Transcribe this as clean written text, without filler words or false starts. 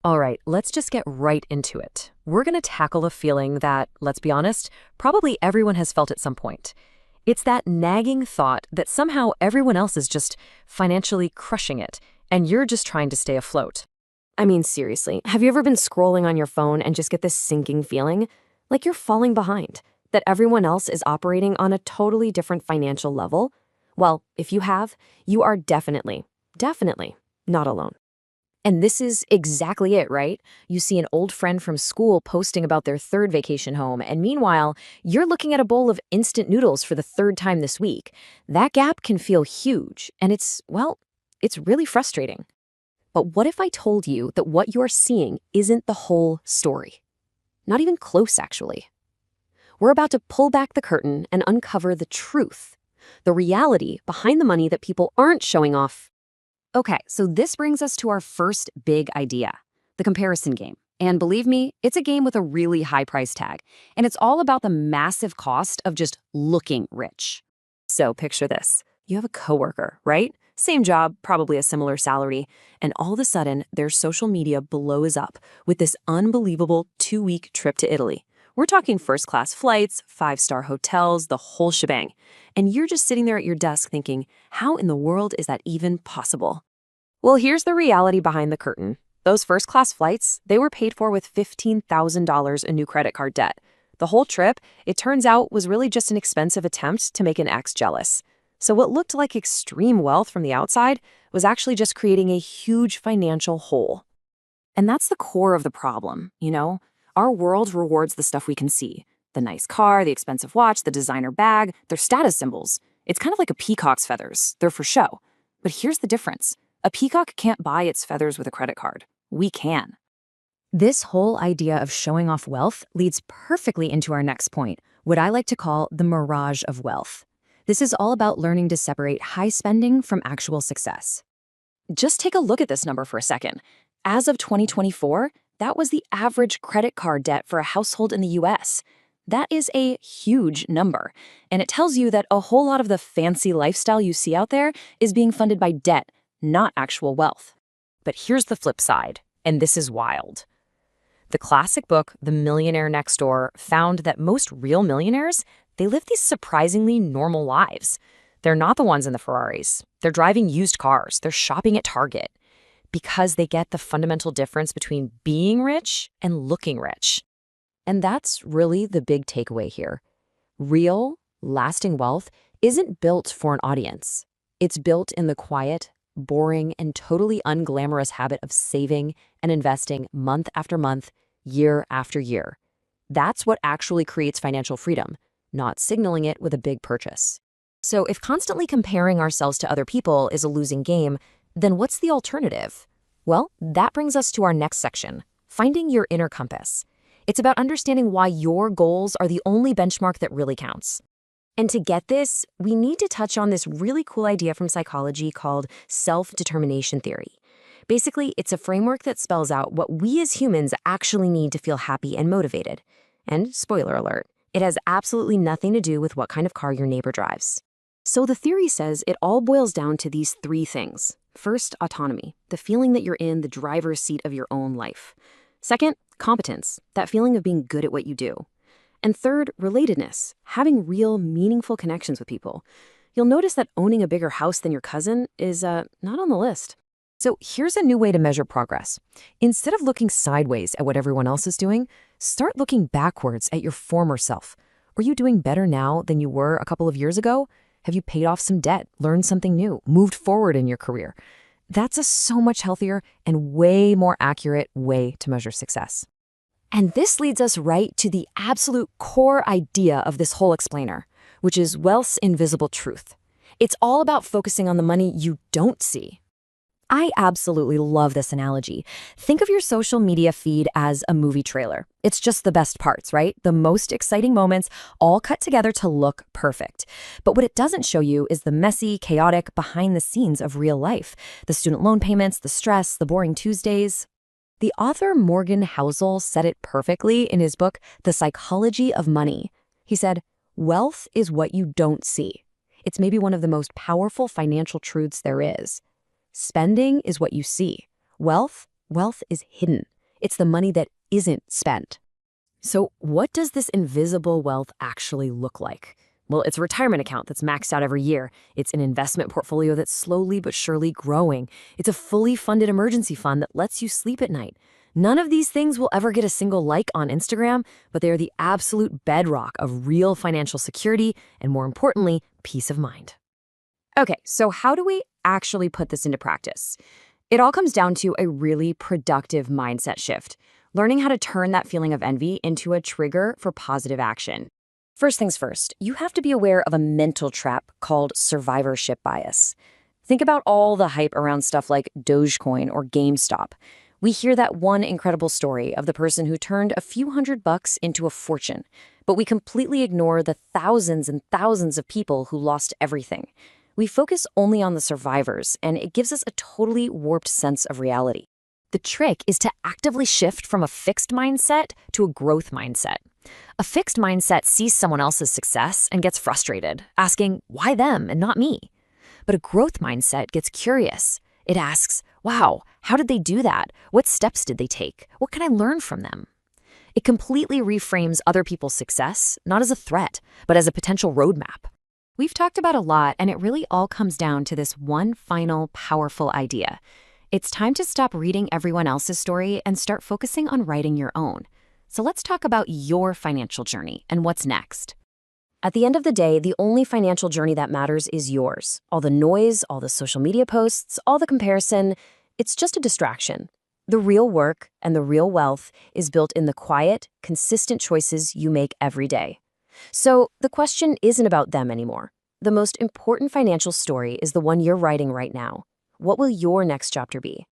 All right, let's just get right into it. We're going to tackle a feeling that, let's be honest, probably everyone has felt at some point. It's that nagging thought that somehow everyone else is just financially crushing it, and you're just trying to stay afloat. I mean, seriously, have you ever been scrolling on your phone and just get this sinking feeling? Like you're falling behind, that everyone else is operating on a totally different financial level? Well, if you have, you are definitely not alone. And this is exactly it, right? You see an old friend from school posting about their third vacation home, and meanwhile, you're looking at a bowl of instant noodles for the third time this week. That gap can feel huge, and it's really frustrating. But what if I told you that what you're seeing isn't the whole story? Not even close, actually. We're about to pull back the curtain and uncover the truth, the reality behind the money that people aren't showing off. Okay, so this brings us to our first big idea, the comparison game. And believe me, it's a game with a really high price tag, and it's all about the massive cost of just looking rich. So picture this. You have a coworker, right? Same job, probably a similar salary, and all of a sudden, their social media blows up with this unbelievable 2-week trip to Italy. We're talking first-class flights, 5-star hotels, the whole shebang. And you're just sitting there at your desk thinking, how in the world is that even possible? Well, here's the reality behind the curtain. Those first-class flights, they were paid for with $15,000 in new credit card debt. The whole trip, it turns out, was really just an expensive attempt to make an ex jealous. So what looked like extreme wealth from the outside was actually just creating a huge financial hole. And that's the core of the problem, you know? Our world rewards the stuff we can see. The nice car, the expensive watch, the designer bag, they're status symbols. It's kind of like a peacock's feathers. They're for show. But here's the difference. A peacock can't buy its feathers with a credit card. We can. This whole idea of showing off wealth leads perfectly into our next point, what I like to call the mirage of wealth. This is all about learning to separate high spending from actual success. Just take a look at this number for a second. As of 2024, that was the average credit card debt for a household in the US. That is a huge number, and it tells you that a whole lot of the fancy lifestyle you see out there is being funded by debt, not actual wealth. But here's the flip side, and this is wild. The classic book, The Millionaire Next Door, found that most real millionaires, they live these surprisingly normal lives. They're not the ones in the Ferraris. They're driving used cars. They're shopping at Target. Because they get the fundamental difference between being rich and looking rich. And that's really the big takeaway here. Real, lasting wealth isn't built for an audience. It's built in the quiet, boring, and totally unglamorous habit of saving and investing month after month, year after year. That's what actually creates financial freedom, not signaling it with a big purchase. So if constantly comparing ourselves to other people is a losing game, then what's the alternative? Well, that brings us to our next section, finding your inner compass. It's about understanding why your goals are the only benchmark that really counts. And to get this, we need to touch on this really cool idea from psychology called self-determination theory. Basically, it's a framework that spells out what we as humans actually need to feel happy and motivated. And spoiler alert, it has absolutely nothing to do with what kind of car your neighbor drives. So the theory says it all boils down to these 3 things. First, autonomy, the feeling that you're in the driver's seat of your own life. Second, competence, that feeling of being good at what you do. And third, relatedness, having real, meaningful connections with people. You'll notice that owning a bigger house than your cousin is not on the list. So here's a new way to measure progress. Instead of looking sideways at what everyone else is doing, start looking backwards at your former self. Are you doing better now than you were a couple of years ago? Have you paid off some debt, learned something new, moved forward in your career? That's a so much healthier and way more accurate way to measure success. And this leads us right to the absolute core idea of this whole explainer, which is wealth's invisible truth. It's all about focusing on the money you don't see. I absolutely love this analogy. Think of your social media feed as a movie trailer. It's just the best parts, right? The most exciting moments, all cut together to look perfect. But what it doesn't show you is the messy, chaotic, behind the scenes of real life. The student loan payments, the stress, the boring Tuesdays. The author Morgan Housel said it perfectly in his book, The Psychology of Money. He said, "Wealth is what you don't see. It's maybe one of the most powerful financial truths there is. Spending is what you see. Wealth is hidden. It's the money that isn't spent. So what does this invisible wealth actually look like? Well, it's a retirement account that's maxed out every year. It's an investment portfolio that's slowly but surely growing. It's a fully funded emergency fund that lets you sleep at night. None of these things will ever get a single like on Instagram, but they are the absolute bedrock of real financial security and, more importantly, peace of mind. Okay, so how do we actually put this into practice? It all comes down to a really productive mindset shift, learning how to turn that feeling of envy into a trigger for positive action. First things first, you have to be aware of a mental trap called survivorship bias. Think about all the hype around stuff like Dogecoin or GameStop. We hear that one incredible story of the person who turned a few $100 into a fortune, but we completely ignore the thousands and thousands of people who lost everything. We focus only on the survivors, and it gives us a totally warped sense of reality. The trick is to actively shift from a fixed mindset to a growth mindset. A fixed mindset sees someone else's success and gets frustrated, asking, why them and not me? But a growth mindset gets curious. It asks, wow, how did they do that? What steps did they take? What can I learn from them? It completely reframes other people's success, not as a threat, but as a potential roadmap. We've talked about a lot, and it really all comes down to this one final, powerful idea. It's time to stop reading everyone else's story and start focusing on writing your own. So let's talk about your financial journey and what's next. At the end of the day, the only financial journey that matters is yours. All the noise, all the social media posts, all the comparison, it's just a distraction. The real work and the real wealth is built in the quiet, consistent choices you make every day. So the question isn't about them anymore. The most important financial story is the one you're writing right now. What will your next chapter be?